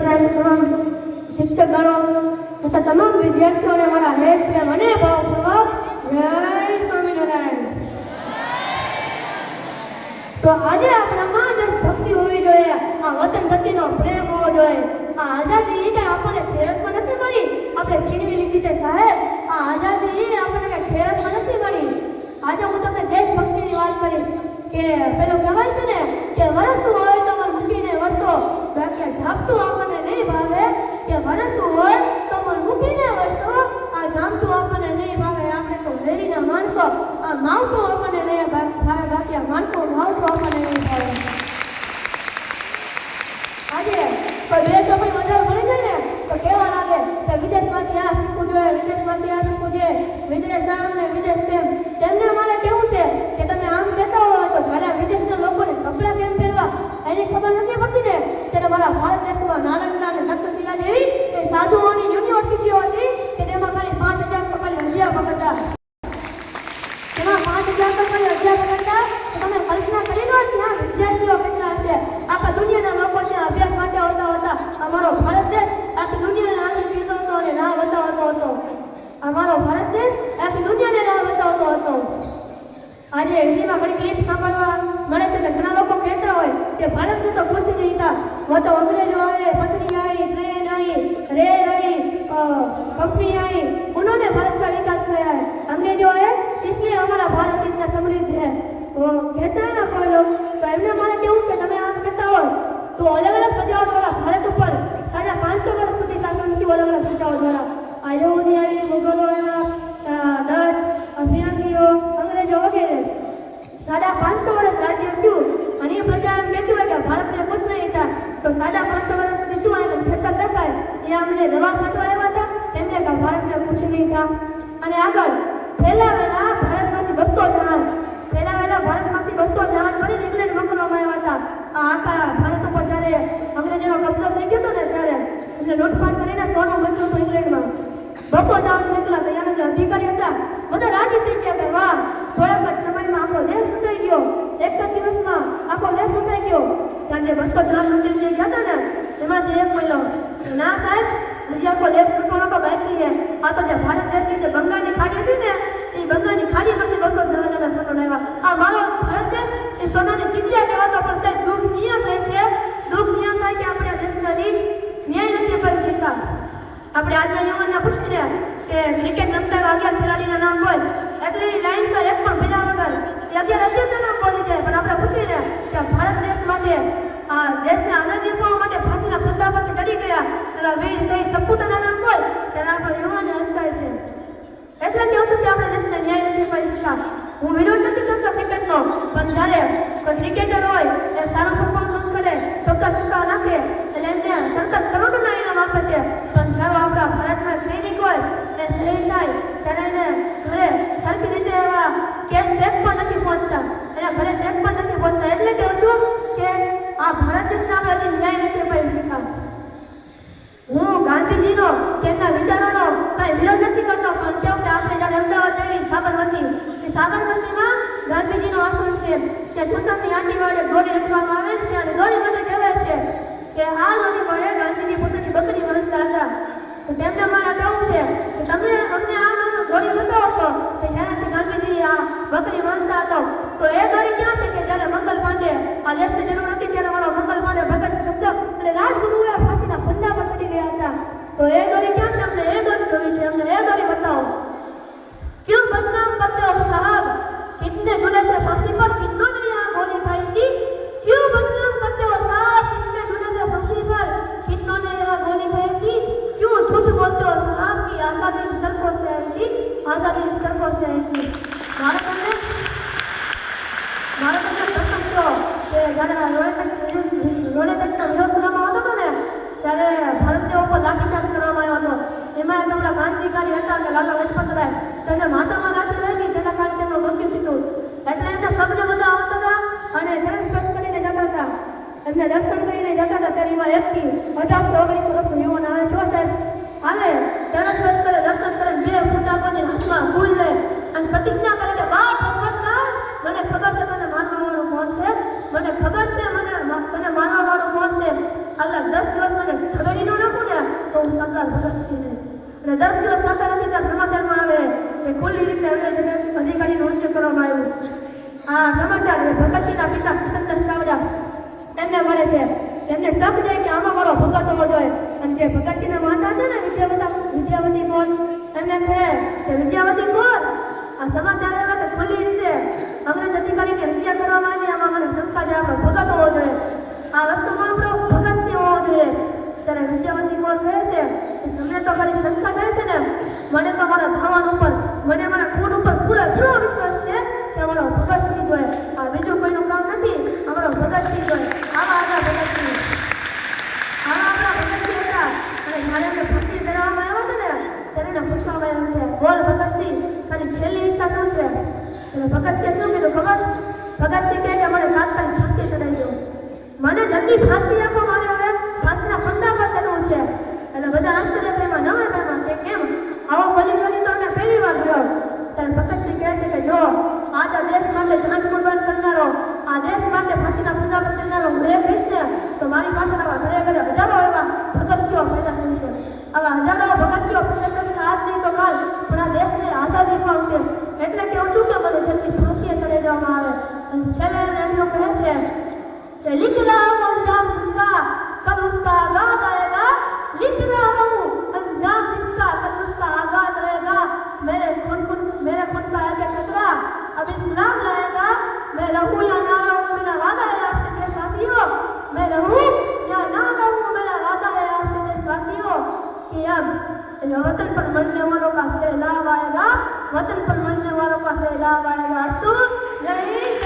સાહેબ, તમામ શિક્ષકગણો તથા તમામ વિદ્યાર્થીઓને મારા હેત પ્રેમ અને ભાવપૂર્વક જય સ્વામિનારાયણ. તો આજે આપણામાં દેશભક્તિ હોવી જોઈએ, આ વતન પ્રત્યેનો પ્રેમ હોવો જોઈએ. આ આઝાદી કે આપણને ખેરતમાં નથી મળી, આપણે છીનવી લીધી છે સાહેબ. આ આઝાદી આપણને ખેરતમાં નથી મળી. આજે હું તમને દેશભક્તિની વાત કરીશ કે પેલું કહેવાય છે ને કે વરસતું હોય તો મને મૂકીને વરસો, બાકી ઝાપટું આપણને નહીં ભાવે. કે વરસતું હોય તો મને મૂકીને વરસો, આ ઝાપટું આપણને નહીં ભાવે. આપણે તો વેલીના માણસો, આ માવઠું આપણને નહીં ભાવે, બાકી આ માવઠું આપણને નહીં ભાવે. આજે કોઈ બે ચોપડી વધારે મળી જાય ને તો કેવા લાગે કે વિદેશમાંથી આ શીખવું જોઈએ, વિદેશમાંથી આ શીખવું જોઈએ, વિદેશ આમ ને વિદેશ તેમ. તેમને મારે કેવું છે કે તમે આમ કહેતા હોય તો જ્યારે વિદેશના લોકોને કપડાં કેમ પહેરવા એની ખબર નથી પડતી ને. ત્યારે મારા ભારત દેશમાં નાલંદા અને તક્ષશિલા જેવી એ સાધુઓની યુનિવર્સિટીઓ હતી કે તેમાં ખાલી 5000 તો ખાલી અધ્યાપક હતા. તેમાં 5000 તો ખાલી અધ્યાપક હતા. તો તમે કલ્પના કરી લો ત્યાં વિદ્યાર્થીઓ કેટલા હશે. આખા દુનિયાના લોકો ત્યાં અભ્યાસ માટે આવતા હતા. અમારો ભારત દેશ આખી દુનિયાને આગળ કીધો હતો અને રાહ બતાવતો હતો. અમારો ભારત દેશ આખી દુનિયાને રાહ બતાવતો હતો. આજે હિન્દીમાં ઘણી ક્લિપ સાંભળવા મળે છે કે ઘણા લોકો કહેતા હોય કે ભારતને તો कुछ नहीं था, वो तो अंग्रेजों आए, पत्नी आई, ट्रेन आई, रेल आई, कंपनी आई, उन्होंने भारत का विकास किया है. अंग्रेजों आए इसलिए हमारा भारत इतना समृद्ध है. वो कहते हैं ना कोई लोग, तो એમને મારે કેવું કે તમે આમ કહેતા હોય તો અલગ અલગ પ્રજાઓ દ્વારા ભારત ઉપર 550 વર્ષ સુધી શાસન થયું. અલગ અલગ પ્રજાઓ દ્વારા આ યહૂદી આવી, મુગલો આવ્યા, ડચ, ફિરંગીઓ, અંગ્રેજો વગેરે 550 વર્ષ રાજ્ય થયું. અને એ પ્રજા એમ કહેતી હોય કે ભારતને કુછ નહીં था, તો 550 વર્ષ સુધી શું આવ્યું ખેતર દેખાય એ અમને દવા છાંટવા આવ્યા હતા, તેમને કે ભારતને કુછ નહીં था. અને આગળ ફેલાવેલા ભારતમાંથી 200 જહાજ ભરીને ઇંગ્લેન્ડ મોકલવામાં આવ્યા હતા. આ આખા ભારત ઉપર જ્યારે અંગ્રેજોનો કબજો થઈ ગયો હતો ને ત્યારે એટલે લૂંટફાટ કરીને સોનું મોકલ્યું હતું ઇંગ્લેન્ડમાં. 200 જહાજ મોકલા તો એના જે અધિકારી હતા બધા રાજી થઈ ગયા કે વાહ, થોડાક જ સમયમાં આખો દેશ લૂંટાઈ ગયો, એક જ દિવસમાં આખો દેશ લૂંટાઈ ગયો. ત્યારે જે 200 જહાજ લૂંટીને ગયા હતા ને એમાંથી એક બોલ્યો ના સાહેબ, હજી આખો દેશ લૂંટવાનો તો બાકી છે. આ તો જે ભારત દેશની જે બંગાળની ખાડી હતી ને એ બંગાળની ખાડીમાંથી 200 જહાજ અને સોનું લાવ્યા. આ મારો ભારત દેશ એ સોનાની ચીડિયા કહેવાતો, પણ સાહેબ દુઃખ નિયા થાય છે. દુઃખ નિયા થાય કે આપણે આ દેશના ન્યાય નથી કરી શકતા. આપણે આજના યુવાનને પૂછીને કે ક્રિકેટ રમતા 11 ખેલાડીના નામ બોલ, એટલે એ લાઈનસર એક પણ ભીલા વગર એ 11 નામ બોલી જાય. પણ આપણે પૂછીને કે ભારત દેશ માટે આ દેશને આઝાદી અપાવવા માટે ફાંસીના ફંદા પરથી ચડી ગયા એના વીર શહીદ સપૂતના નામ બોલ, ત્યારે આપણો યુવાનને હસકાય છે. એટલે કહું છું કે આપણે દેશને ન્યાય નથી કરી શકતા. હું વિરોધ નથી કરતો ક્રિકેટનો, પણ જ્યારે કોઈ ક્રિકેટર હોય એ સારું પરફોર્મન્સ કરે, ચોક્કા નાખે એટલે એમને સરકાર કરોડોના ઇનામ આપે છે. પણ જ્યારે આપણા ભારતમાં સૈનિક હોય એ શહીદ થાય ત્યારે એને ઘરે સરખી રીતે એવા ચેક પણ નથી પહોંચતા, એના ઘરે ચેક પણ નથી પહોંચતા. એટલે કહું છું કે આ ભારત દેશને આપણે હજી ન્યાય નથી અપાવી શકતા. હું ગાંધીજીનો તેમના વિચારોનો કંઈ વિરોધ નથી કરતો, પણ કેવું કે આપણે જ્યારે અમદાવાદ જઈએ સાબરમતીમાં ગાંધીજીનો આશ્રમ છે કે જૂતરની આંટી વાળે દોરી રખવામાં આવે છે અને દોરી માટે કહેવાય છે કે આ દોરી વડે ગાંધીજી પોતાની બકરી બાંધતા હતા. તો તેમને મારા કહેવું છે કે તમે અમને આ દોરી બતાવો છો કે જેનાથી ગાંધીજી આ બકરી બાંધતા હતો, તો એ દોરી ક્યાં છે કે જ્યારે મંગલ પાંડે આ દેશની જરૂર હતી ત્યારે મારો મંગલ પાંડે ભગત શબ્દ અને રાજગુરુએ ફાંસીના ફંદા પર ચડી ગયા હતા. તો એ દોરી ક્યાં છે? અમને એ દોરી જોવી છે, અમને એ દોરી બતાવો. क्यों बदनाम करते हो साहब, कितने जुले थे फांसी पर, कितनों ने यहाँ गोली खाई थी. क्यों बदनाम करते हो साहब, कितने जुले थे फांसी पर, कितनों ने यहाँ गोली खाई थी. क्यों झूठ बोलते हो साहब कि आज़ादी चरखों से आई थी, आज़ादी चरखों से आई थी. मारा तुमने प्रश्न किया कि જ્યારે રોડેટનો વિરોધ કરવામાં આવતો હતો ને ત્યારે ભારતીય ઉપર લાઠીચાર્જ કરવામાં આવ્યો હતો. એમાં આપણા ક્રાંતિકારી હતા કે લાલા લજપતરાય, તેને માથામાં લાઠી લાગી, તેના કારણે તેમનું મૃત્યુ થયું. એટલે એમના શબ્દ બધા આવતા હતા અને ચરણ સ્પર્શ કરીને જતા હતા, એમને દર્શન કરીને જતા હતા. ત્યારે એમાં 1 થી 18-19 વર્ષનો યુવાન આવે છો સાહેબ, આવે ચરણ સ્પર્શ કરે, દર્શન કરે, 2 ફૂટા કરીને હાથમાં ફૂલ લે અને પ્રતિજ્ઞા કરે કે બાપ ભગવતના મને ખબર છે તને મારવાવાળું કોણ છે, મને ખબર છે તને મારવાવાળું કોણ છે. એટલે 10 દિવસ મને ખબર અને 10 દિવસ થતા નથી ત્યાં સમાચારમાં આવે કે ખુલ્લી રીતે અંગ્રેજ અધિકારીનું હત્યા કરવામાં આવ્યું. આ સમાચાર ભગતસિંહના પિતા કિશનદાસ ચાવડા એમને મળે છે. એમને શક જાય કે આમાં મારો ભગત હોવો જોઈએ. અને જે ભગતસિંહના માતા છે ને વિદ્યાવતી કૌર એમને કહે કે વિદ્યાવતી કૌર, આ સમાચાર આવ્યા કે ખુલ્લી રીતે અંગ્રેજ અધિકારીની હત્યા કરવામાં આવી, આમાં મને શંકા છે, આપણો ભગત હોવો જોઈએ, આ વસ્તુમાં આપણો ભગતસિંહ હોવો જોઈએ. ત્યારે વિદ્યાવતી કૌર કહે છે કે તમને તો ખાલી શંકા થાય છે ને, મને તો મારા ધાવણ ઉપર, મને મારા ખૂન ઉપર પૂરો વિશ્વાસ છે કે અમારો ભગતસિંહ જોઈએ. આ બીજું કોઈનું કામ નથી, અમારો ભગતસિંહ જોઈએ. આવા આપણા ભગતસિંહ હતા. અને જ્યારે એમને ફાંસી ચડાવવામાં આવ્યો હતો ને ત્યારે એને પૂછવામાં આવ્યું કે બોલ ભગતસિંહ, તારી છેલ્લી ઈચ્છા શું છે? એટલે ભગતસિંહ શું કીધું ખબર? ભગતસિંહ કહે કે મને તાત્કાલિક ફાંસી ચડાવી દો, મને જલ્દી ફાંસી આપો, મારે હવે ફાંસીના ફંદા પર ચડવું છે. એટલે બધા આશ્ચર્યમાં નવા કે કેમ આવો બલિદાની તો અમે પહેલી વાર જોયો. ત્યારે ભગતસિંહ કહે છે કે જો આજ આ દેશ માટે જાન કુરબાન કરનારો, આ દેશ માટે ફાંસીના ફંદા પર ચડનારો હું એક કહીશ ને તો મારી પાછળ આવા ઘરે ઘરે હજારો એવા ભગતસિંહો પેદા થશે. આવા હજારો ભગતસિંહો પેદા થશે, આજ નહીં તો કાલ, પણ આ દેશને આઝાદી અપાવશે. એટલે કહું છું કે મને જલ્દી ફાંસીએ ચડાવી દેવામાં આવે. અને છેલ્લે એમનો કહે છે कि लिख रहा हूँ अंजाम जिसका कल उसका आगाज आएगा, लिख रहा हूँ अंजाम जिसका कल उसका आगाज रहेगा, मेरे खून का एक खतरा अब इंकलाब लाएगा, मैं रहूँ या ना रहूँ मेरा वादा है आपसे देशवासियों, मैं रहूँ या ना रहूँ मेरा वादा है आपसे देशवासियों कि अब वतन पर मरने वालों का सैलाब आएगा, वतन पर मरने वालों का सैलाब आएगा. अस्तु जय हिंद.